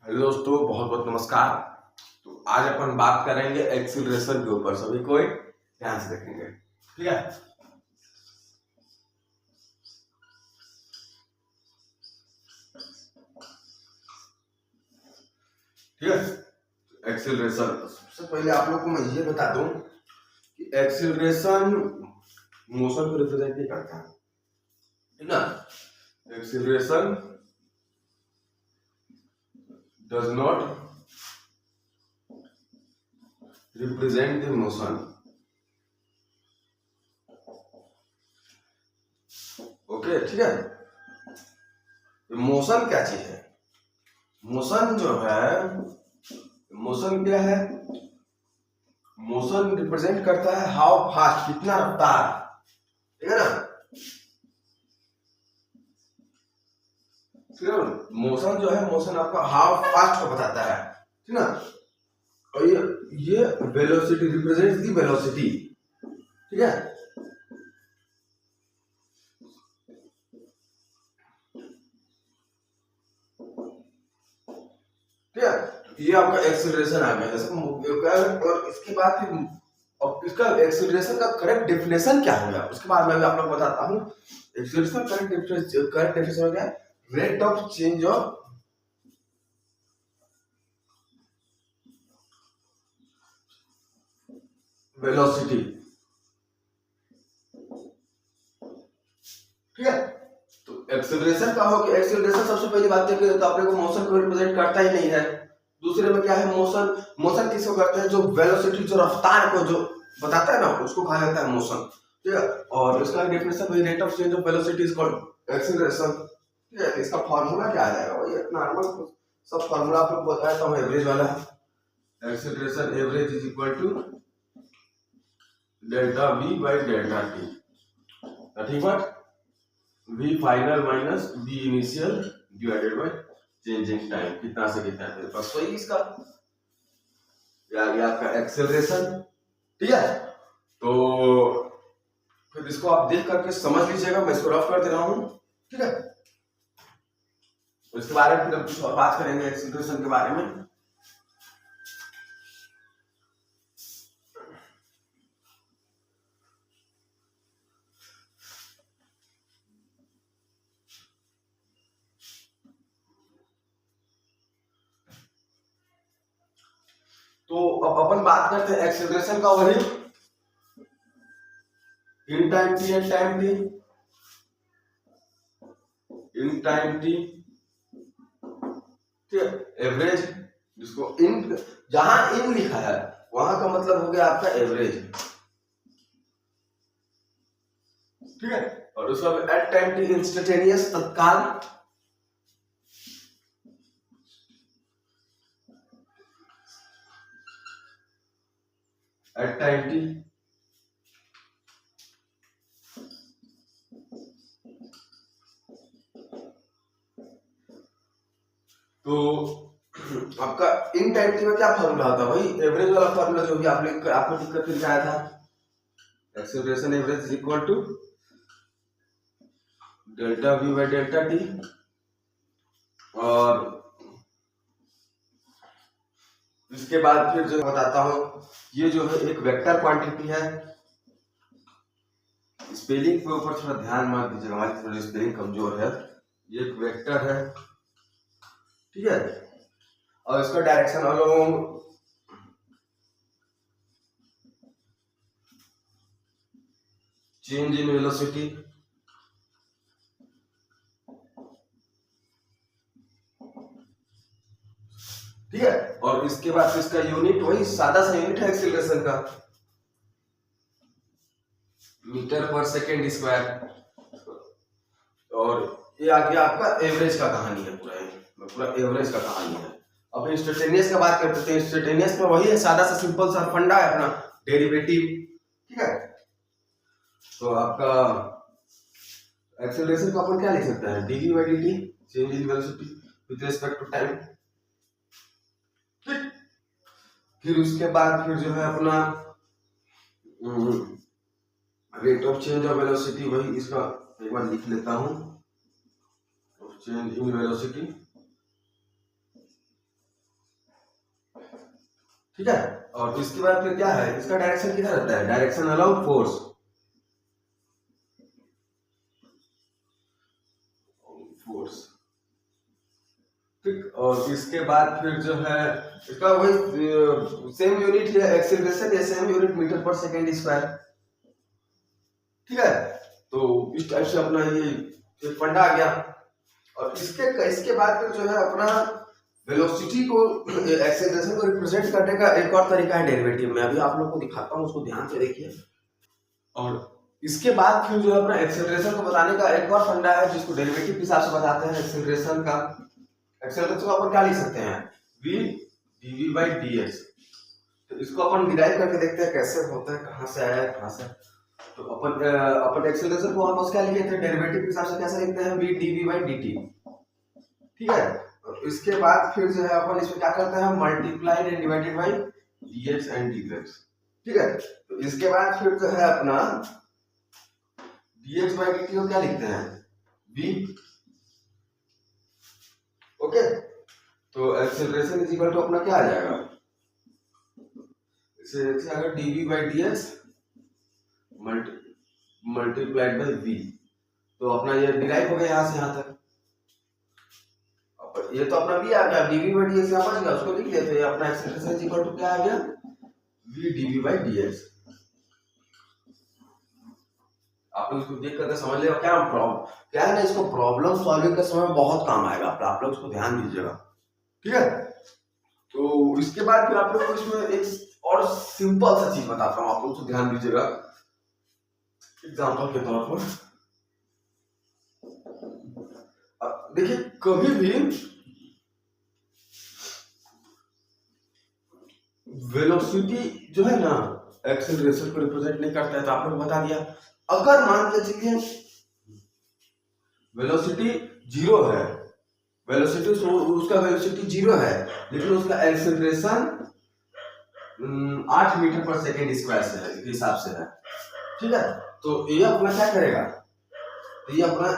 Hello दोस्तों, बहुत बहुत नमस्कार। तो आज अपन बात करेंगे एक्सीलरेशन के ऊपर। सभी कोई ध्यान से देखेंगे, ठीक है। ठीक है, एक्सीलरेशन। सबसे पहले आप लोग को मैं ये बता दूं कि एक्सीलरेशन मोशन को रिप्रेजेंट नहीं करता, ठीक ना। Acceleration does not represent the motion. Okay, ठीक है। मोशन क्या चीज है? मोशन जो है, मोशन क्या है? मोशन रिप्रेजेंट करता है हाउ फास्ट, कितना रफ्तार, ठीक है ना। मोशन जो है, मोशन आपका हाउ फास्ट को बताता है, ठीक ना। और ये वेलोसिटी रिप्रेजेंट्स दी वेलोसिटी, ठीक है। ठीक है, ये आपका एक्सीलरेशन आ गया। जैसे और इसके बाद फिर अब इसका एक्सीलरेशन का करेक्ट डेफिनेशन क्या होगा, उसके बाद मैं भी आप लोग बताता हूँ। एक्सीलरेशन करेक्ट डेफिनेशन हो गया rate of change of velocity, ठीक है। तो एक्सीलरेशन का हो कि एक्सीलरेशन सबसे पहली बात है कि तो अपने को मोशन को रिप्रेजेंट करता ही नहीं है। दूसरे में क्या है, मोशन। मोशन किसको करते हैं? जो वेलोसिटी, जो रफ्तार को जो बताता है ना, उसको कहा जाता है मोशन, ठीक है। और इसका डेफिनेशन वही rate of change of velocity is called acceleration, ठीक है। इसका फार्मूला क्या आ जाएगा? वही नॉर्मल सब फार्मूला आप लोग बताया था, एवरेज वाला। Acceleration average is equal to delta v by delta t, nothing but v final minus v initial divided by changing time. कितना से कितना है बस वही इसका आ गया आपका एक्सेलरेशन, ठीक है। तो फिर इसको आप देख करके समझ लीजिएगा, मैं इसको रफ कर दे रहा हूं, ठीक है। तो इसके बारे में फिर कुछ और बात करेंगे एक्सेलरेशन के बारे में। तो अब अपन बात करते हैं एक्सेलरेशन का, वही in time T and time T, in time T, ठीक है। एवरेज, जिसको इन, जहां इन लिखा है वहां का मतलब हो गया आपका एवरेज, ठीक है। और उसका एट टाइम टी इंस्टेंटेनियस, तत्काल, एट टाइम टी। तो आपका इन टाइम टी में क्या फॉर्मूला होता है? वही एवरेज वाला फॉर्मूला जो भी आपने लिख करके दिखाया था। Acceleration average is equal to delta v by delta t. और इसके बाद फिर जो बताता हूं, ये जो है एक वेक्टर क्वांटिटी है। स्पेलिंग के ऊपर थोड़ा ध्यान मत दीजिएगा, हमारी थोड़ी स्पेलिंग कमजोर है। ये एक वेक्टर है, ठीक है। और इसका direction along change in velocity, ठीक है। और इसके बाद इसका यूनिट वही सादा सा यूनिट है एक्सीलरेशन का, मीटर पर सेकेंड स्क्वायर। और ये आ गया आपका एवरेज का कहानी है, पूरा एवरेज का कहानी है। अब इंस्टेंटेनियस का बात करते हैं। इंस्टेंटेनियस में वही है, सादा सा सिंपल सा फंडा है अपना, डेरिवेटिव, ठीक है। तो आपका एक्सेलरेशन को अपन क्या लिख सकते हैं? dv by dt, change in velocity with respect to time, ठीक। फिर उसके बाद फिर जो है अपना rate of change of velocity, वही इसका एक बार लिख लेता हूं, चेंज इन वेलोसिटी ठीक है। और इसके बाद फिर क्या है, इसका डायरेक्शन किधर रहता है, डायरेक्शन अलाउड फोर्स, फोर्स, ठीक। और इसके बाद फिर जो है इसका वही सेम यूनिट है एक्सीलरेशन या सेम यूनिट मीटर पर सेकेंड स्क्वायर, ठीक है। तो इस टाइप से अपना ये फंडा आ गया। और इसके बाद फिर जो है अपना वेलोसिटी को एक्सेलरेशन को रिप्रेजेंट करने का एक और तरीका है डेरिवेटिव में, अभी आप लोग को दिखाता हूँ, उसको ध्यान से देखिए। और इसके बाद फिर जो है अपना एक्सेलरेशन को बताने का एक और फंडा है जिसको डेरिवेटिव के हिसाब से बताते हैं एक्सेलरेशन का। एक्सेलरेशन को अपन क्या लिख सकते हैं, v dv by dx। तो इसको अपन डिराइव करके देखते हैं कैसे होता है, कहाँ से आया है, कहाँ से। तो अपन एक्सेलरेशन को ऑलमोस्ट क्या लिखे थे, डेरिवेटिव के हिसाब से कैसे लिखते हैं, v dv by dt, ठीक है। और इसके बाद फिर जो है अपन इसमें क्या करते हैं, multiplied and divided by dx and dx, ठीक है। तो इसके बाद फिर जो है अपना dx by dt को क्या लिखते हैं, v, ओके। तो एक्सेलरेशन इज इक्वल टू अपना क्या आ जाएगा, इसे अगर dv by dx multiplied by v। तो अपना ये डिराइव हो गया यहाँ से यहाँ तक। ये तो अपना v आ गया, dv by dx यहाँ बच गया, उसको लिख लेते हैं। अपना एक्सेलरेशन इज इक्वल टू क्या आ गया, v dv by dx। आप लोग इसको देख करके समझ लेगा क्या है ना, इसको प्रॉब्लम सॉल्विंग के समय बहुत काम आएगा, आप लोग इसको ध्यान दीजिएगा, ठीक है। तो इसके बाद फिर आप लोग को इसमें एक और सिंपल सा चीज बताता हूँ, आप लोग इसको ध्यान दीजिएगा एग्जांपल के तौर पर। देखिए कभी भी वेलोसिटी जो है ना एक्सेलरेशन को रिप्रेजेंट नहीं करता है, तो आप लोग बता दिया। अगर मान के चलिए वेलोसिटी जीरो है, वेलोसिटी उसका वेलोसिटी जीरो है, लेकिन उसका एक्सेलरेशन 8 मीटर पर सेकेंड स्क्वायर से है, के हिसाब से है, ठीक है। तो ये अपना क्या करेगा, तो ये अपना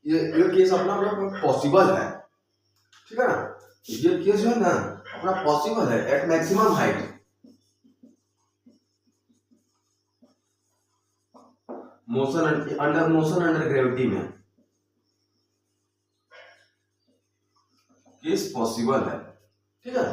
ये केस अपना पॉसिबल है, ठीक है ना। ये केस जो है ना अपना पॉसिबल है at maximum height, motion under gravity में केस पॉसिबल है, ठीक है।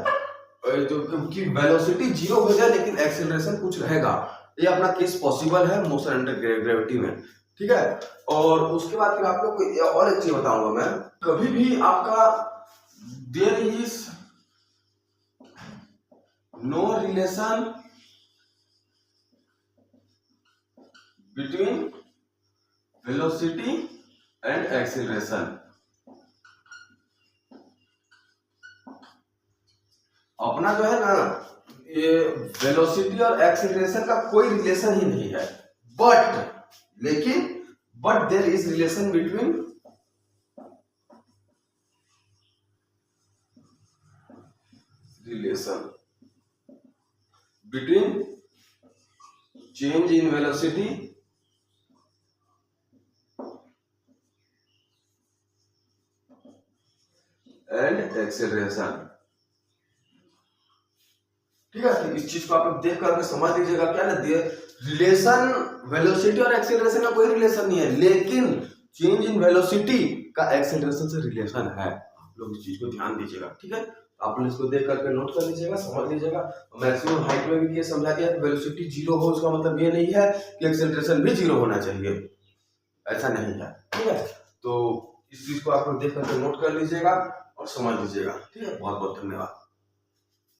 तो क्योंकि वेलोसिटी जीरो हो जाए लेकिन एक्सेलरेशन कुछ रहेगा, ये अपना केस पॉसिबल है मोशन अंडर ग्रेविटी में, ठीक है। और उसके बाद फिर आप लोग को और एक चीज बताऊंगा मैं, कभी भी आपका there is no relation between velocity and acceleration. अपना जो है ना ये वेलोसिटी और एक्सेलरेशन का कोई रिलेशन ही नहीं है, but there is relation between change in velocity and acceleration, ठीक है। तो इस चीज को आप लोग देख करके समझ लीजिएगा क्या ना, रिलेशन वेलोसिटी और एक्सेलरेशन का कोई रिलेशन नहीं है, लेकिन चेंज इन वेलोसिटी का एक्सेलरेशन से रिलेशन है। आप लोग इस चीज को ध्यान दीजिएगा, ठीक है। आप लोग इसको देख करके नोट कर लीजिएगा, समझ लीजिएगा। मैक्सिमम हाइट में भी ये समझा दिया कि वेलोसिटी जीरो हो उसका मतलब ये नहीं है कि एक्सेलरेशन भी जीरो होना चाहिए, ऐसा नहीं है, ठीक है। तो इस चीज को आप लोग देख करके नोट कर लीजिएगा और समझ लीजिएगा, ठीक है। बहुत बहुत धन्यवाद।